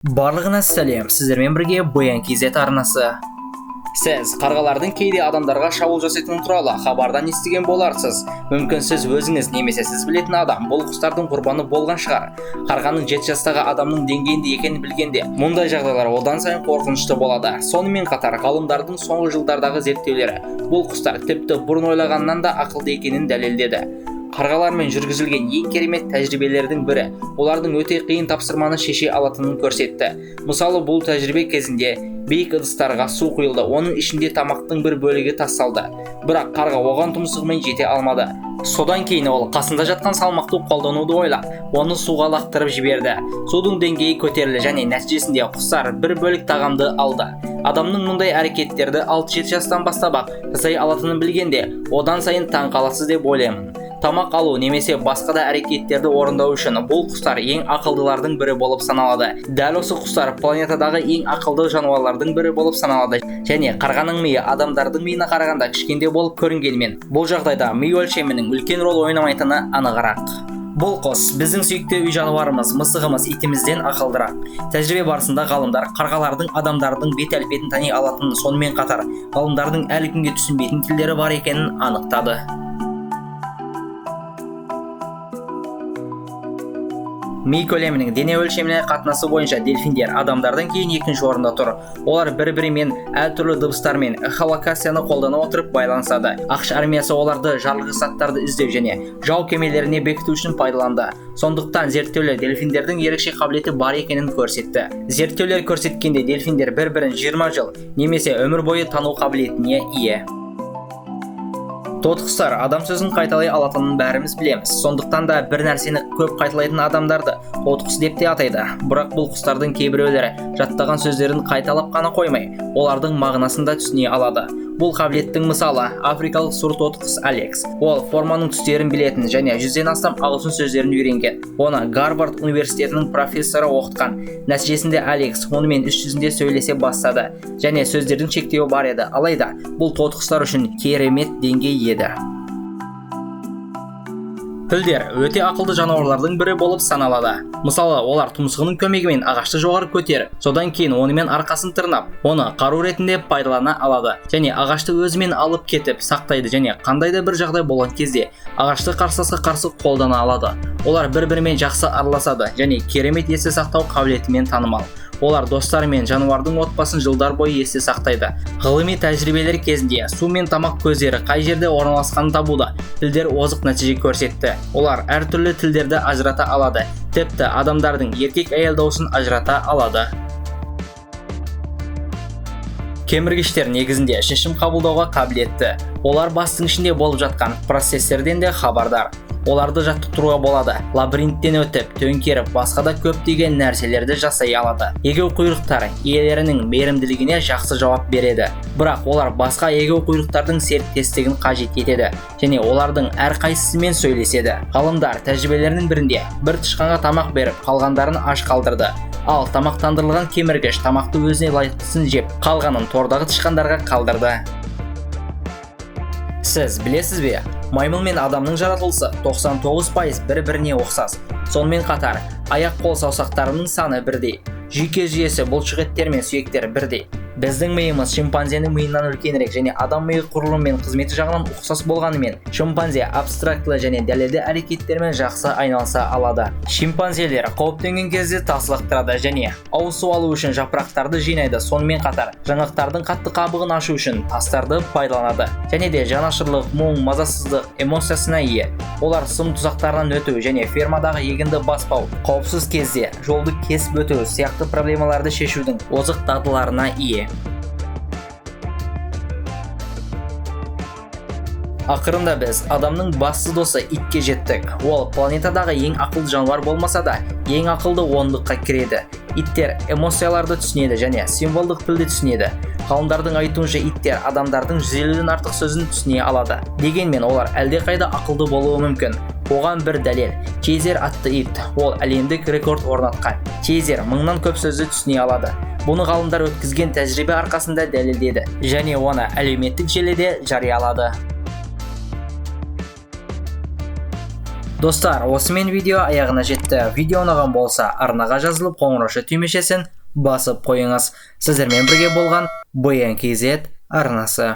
Барлығына сәлем, сіздермен бірге Боян KZ арнасы. Сіз қарғалардың кейде адамдарға шабуыл жасайтыны туралы хабардан естіген боларсыз. Мүмкін сіз өзіңіз немесе сіз білетін адам бұл құстардың құрбаны болған шығар. Қарғаның 7 жастағы адамның деңгейінде екенін білгенде, мұндай жағдайлар одан сайын қорқынышты болады. Сонымен қатар, ғалымдардың соңғы жылдардағы зерттеулері бұл құстар тіпті бұрын ойлағаннан да ақылды екенін дәлелдеді. Қарғалармен жүргізілген ең керемет тәжірибелердің бірі олардың өте қиын тапсырманы шеше алатынын көрсетті. Мысалы, бұл тәжірибе кезінде биік ыдыстарға су құйылды, оның ішінде тамақтың бір бөлігі тасталды. Бірақ қарға оған тұмсығымен жете алмады. Содан кейін ол қасында жатқан салмақты қолдануды ойлап, оны суға лақтырып жіберді. Судың деңгейі көтерілді және нәтижесінде құстар бір бөлік тағамды алды. Адамның мұндай әрекеттерді 6-7 жастан бастап жасай алатынын білгенде, одан сайын таң қаласыз деп ойлаймын. Тамақ алу немесе басқа да әрекеттерді орындау үшін бұл құстар ең ақылдылардың бірі болып саналады. Дәл осы құстар планетадағы ең ақылды жануарлардың бірі болып саналады. Және қарғаның миы адамдардың миына қарағанда кішкентай болып көрінгенімен, бұл жағдайда ми өлшемінің үлкен рол ойнамайтыны анығырақ. Бұл құс біздің сүйікті үй жануарымыз, мысығымыз, итімізден ақылдырақ. Тәжірибе барысында ғалымдар қарғалардың адамдардың бет-әлпетін тани алатынын, сонымен қатар ғалымдардың әлі күнге түсінбейтін тілдері бар екенін анықтады. Ми көлемінің дене өлшеміне қатынасы бойынша дельфиндер адамдардан кейін екінші орында тұр. Олар бір-бірімен әртүрлі дыбыстармен эхолокацияны қолдана отырып байланысады. ақш армиясы оларды жарылғыш заттарды іздеу және жау кемелеріне бекіту үшін пайдаланды. Сондықтан зерттеулер дельфиндердің ерекше қабілеті бар екенін көрсетті. Зерттеулер көрсеткенде дельфиндер бір-бірін 20 жыл немесе өмір бойы тану қабілетіне ие. Тотқұстар адам сөзін қайталай алатынын бәріміз білеміз. Сондықтан да бір нәрсені көп қайталайтын адамдарды тотқұс деп те атайды. Бірақ бұл құстардың кейбіреулері жаттаған сөздерін қайталап қана қоймай, олардың мағынасын да түсіне алады. Бұл қабілеттің мысалы африкалық сұр тотқұс Алекс. Ол форманың түстерін білетін және 100-ден астам ағылшын сөздерін үйренген. Оны Гарвард университетінің профессоры оқытқан. Нәтижесінде Алекс онымен 300-де сөйлесе бастады және сөздердің шектеуі бар еді. Алайда бұл тотқұстар үшін керемет деңгей еді. Пілдер өте ақылды жануарлардың бірі болып саналады. Мысалы, олар тұмсығының көмегімен ағашты жоғары көтеріп, содан кейін онымен арқасын тырнап, оны қару ретінде пайдалана алады және ағашты өзімен алып кетіп сақтайды және қандай да бір жағдай болған кезде ағашты қарсыласқа қарсы қолдана алады. Олар бір-бірімен жақсы араласады және керемет есте сақтау қабілетімен танымал. Олар достары мен жануардың отбасын жылдар бойы есте сақтайды. Ғылыми тәжірибелер кезінде су мен тамақ көздері қай жерде орналасқанын табуда пілдер озық нәтиже көрсетті. Олар әртүрлі тілдерді ажырата алады. Тіпті адамдардың еркек-әйел дауысын ажырата алады. Кеміргіштер негізінде шешім қабылдауға қабілетті. Олар бастың ішінде болып жатқан процестерден де хабардар. Оларды жаттықтыруға болады. Лабиринттен өтіп, төңкеріп, басқа да көптеген нәрселерді жасай алады. Егеу құйрықтар иелерінің мейірімділігіне жақсы жауап береді. Бірақ олар басқа егеу құйрықтардың серіктестігін қажет етеді және олардың әрқайсысымен сөйлеседі. Ғалымдар тәжірибелерінің бірінде бір тышқанға тамақ беріп, қалғандарын аш қалдырды. Ал тамақтандырылған кеміргіш тамақты өзіне лайықтысын жеп, қалғанын тордағы тышқандарға қалдырды. Сіз білесіз бе? Маймыл мен адамның жаратылысы 99% бір-біріне ұқсас. Сонымен қатар, аяқ-қол саусақтарының саны бірдей. Жүйке жүйесі, бұлшықеттер мен сүйектер бірдей. Біздің миымыз шимпанзенің миынан үлкенірек және адам миы құрылымы мен қызметі жағынан ұқсас болғанымен, шимпанзе абстрактылы және дәлелді әрекеттермен жақсы айналыса алады. Шимпанзелер қауіптенген кезде тас лақтырады және ауыз су алу үшін жапырақтарды жинайды. Сонымен қатар, жаңғақтардың қатты қабығын ашу үшін тастарды пайдаланады. Және де жанашырлық, мұң, мазасыздық эмоциясына ие. Олар сым тұзақтарынан өту және фермадағы егінді баспау, қауіпсіз кезде жолды кесіп өту сияқты проблемаларды шешудің озық дағдыларына ие. Ақырында біз адамның басты досы итке жеттік. Ол планетадағы ең ақылды жануар болмаса да, ең ақылды ондыққа кіреді. Иттер эмоцияларды түсінеді және символдық тілді түсінеді. Ғалымдардың айтуынша иттер адамдардың 150-ден артық сөзін түсіне алады. Дегенмен олар әлдеқайда ақылды болуы мүмкін. Оған бір дәлел. Чейзер атты ит. Ол әлемдік рекорд орнатқан. Чейзер 1000-нан көп сөзді түсіне алады. Бұны ғалымдар өткізген тәжірибе арқасында дәлелдеді және оны әлеуметтік желіде жариялады. Достар, осымен видео аяғына жетті. Видео ұнаған болса, арнаға жазылып қоңырауша түймешесін басып қойыңыз. Сіздермен бірге болған BNKZ арнасы.